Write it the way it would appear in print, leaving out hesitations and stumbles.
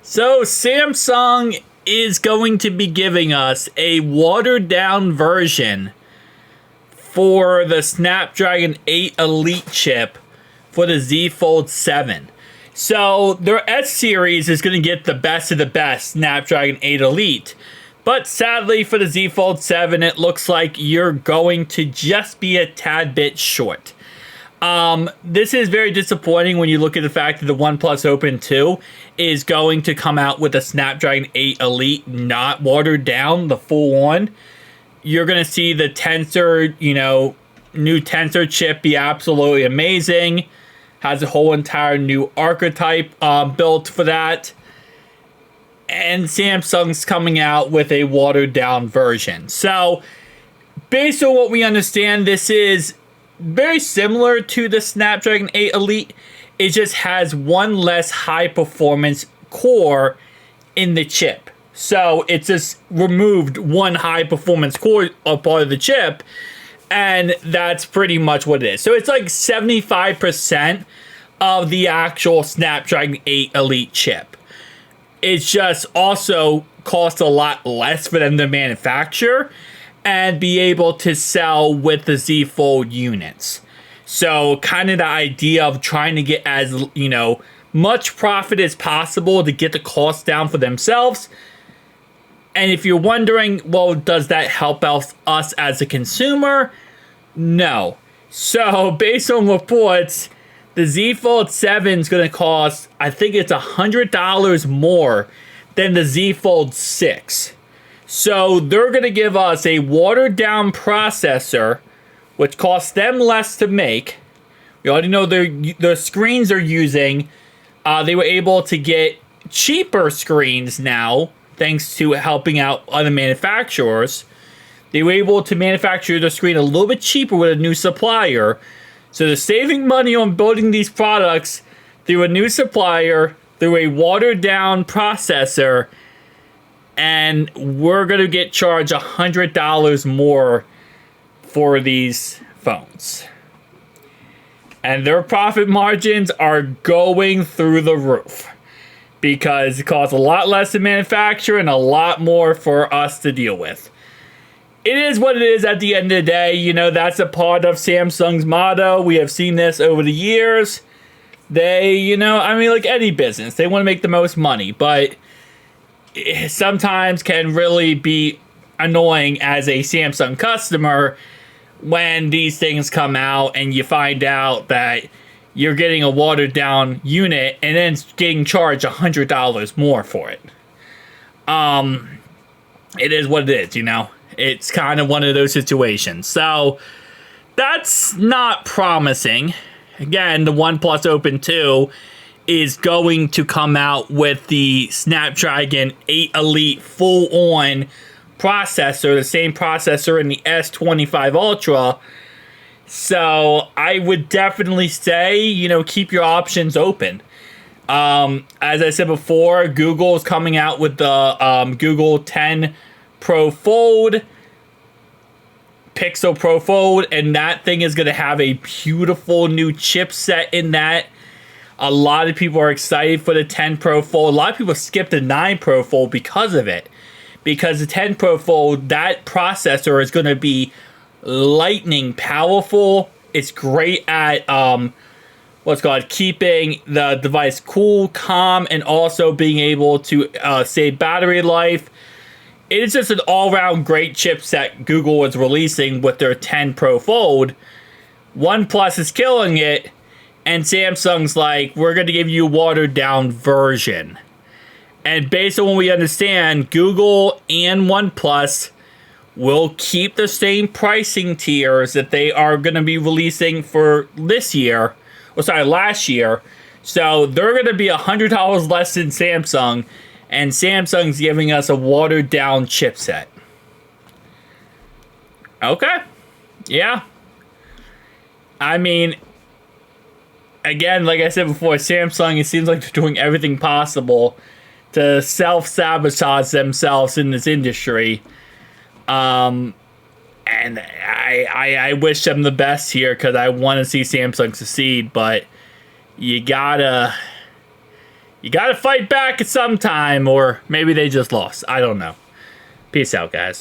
So Samsung is going to be giving us a watered down version for the Snapdragon 8 Elite chip for the Z Fold 7. So their S series is going to get the best of the best Snapdragon 8 Elite. But sadly for the Z Fold 7, it looks like you're going to just be a tad bit short. This is very disappointing when you look at the fact that the OnePlus Open 2 is going to come out with a Snapdragon 8 Elite, not watered down, the full one. You're going to see the Tensor, new Tensor chip be absolutely amazing. Has a whole entire new archetype built for that. And Samsung's coming out with a watered down version. So, based on what we understand, this is very similar to the Snapdragon 8 Elite. It just has one less high performance core in the chip. So it's just removed one high performance core part of the chip, and that's pretty much what it is. So it's like 75% of the actual Snapdragon 8 Elite chip. It's just also costs a lot less for them to manufacture and be able to sell with the Z Fold units. So kind of the idea of trying to get as, much profit as possible to get the cost down for themselves. And if you're wondering, well, does that help us as a consumer? No. So based on reports, the Z Fold 7 is going to cost, I think it's $100 more than the Z Fold 6. So they're going to give us a watered down processor, which costs them less to make. We already know the screens they're using. They were able to get cheaper screens now, thanks to helping out other manufacturers. They were able to manufacture the screen a little bit cheaper with a new supplier. So they're saving money on building these products through a new supplier, through a watered down processor, and we're going to get charged $100 more for these phones. And their profit margins are going through the roof because it costs a lot less to manufacture and a lot more for us to deal with. It is what it is at the end of the day. That's a part of Samsung's motto. We have seen this over the years. They, like any business, they want to make the most money, but sometimes can really be annoying as a Samsung customer when these things come out and you find out that you're getting a watered down unit and then getting charged $100 more for it. It is what it is, It's kind of one of those situations. So that's not promising. Again, the OnePlus Open 2 is going to come out with the Snapdragon 8 Elite full-on processor, the same processor in the S25 Ultra. So I would definitely say, keep your options open. As I said before, Google is coming out with the Google 10 Pro Fold, Pixel Pro Fold, and that thing is going to have a beautiful new chipset in that. A lot of people are excited for the 10 Pro Fold. A lot of people skipped the 9 Pro Fold because of it. Because the 10 Pro Fold, that processor is going to be lightning powerful. It's great at keeping the device cool, calm, and also being able to save battery life. It is just an all-around great chipset Google is releasing with their 10 Pro Fold. OnePlus is killing it. And Samsung's like, we're going to give you a watered-down version. And based on what we understand, Google and OnePlus will keep the same pricing tiers that they are going to be releasing for last year. So they're going to be $100 less than Samsung. And Samsung's giving us a watered-down chipset. Okay. Yeah. Again, like I said before, Samsung, it seems like they're doing everything possible to self-sabotage themselves in this industry. And I wish them the best here because I want to see Samsung succeed, but you gotta you gotta fight back at some time, or maybe they just lost. I don't know. Peace out, guys.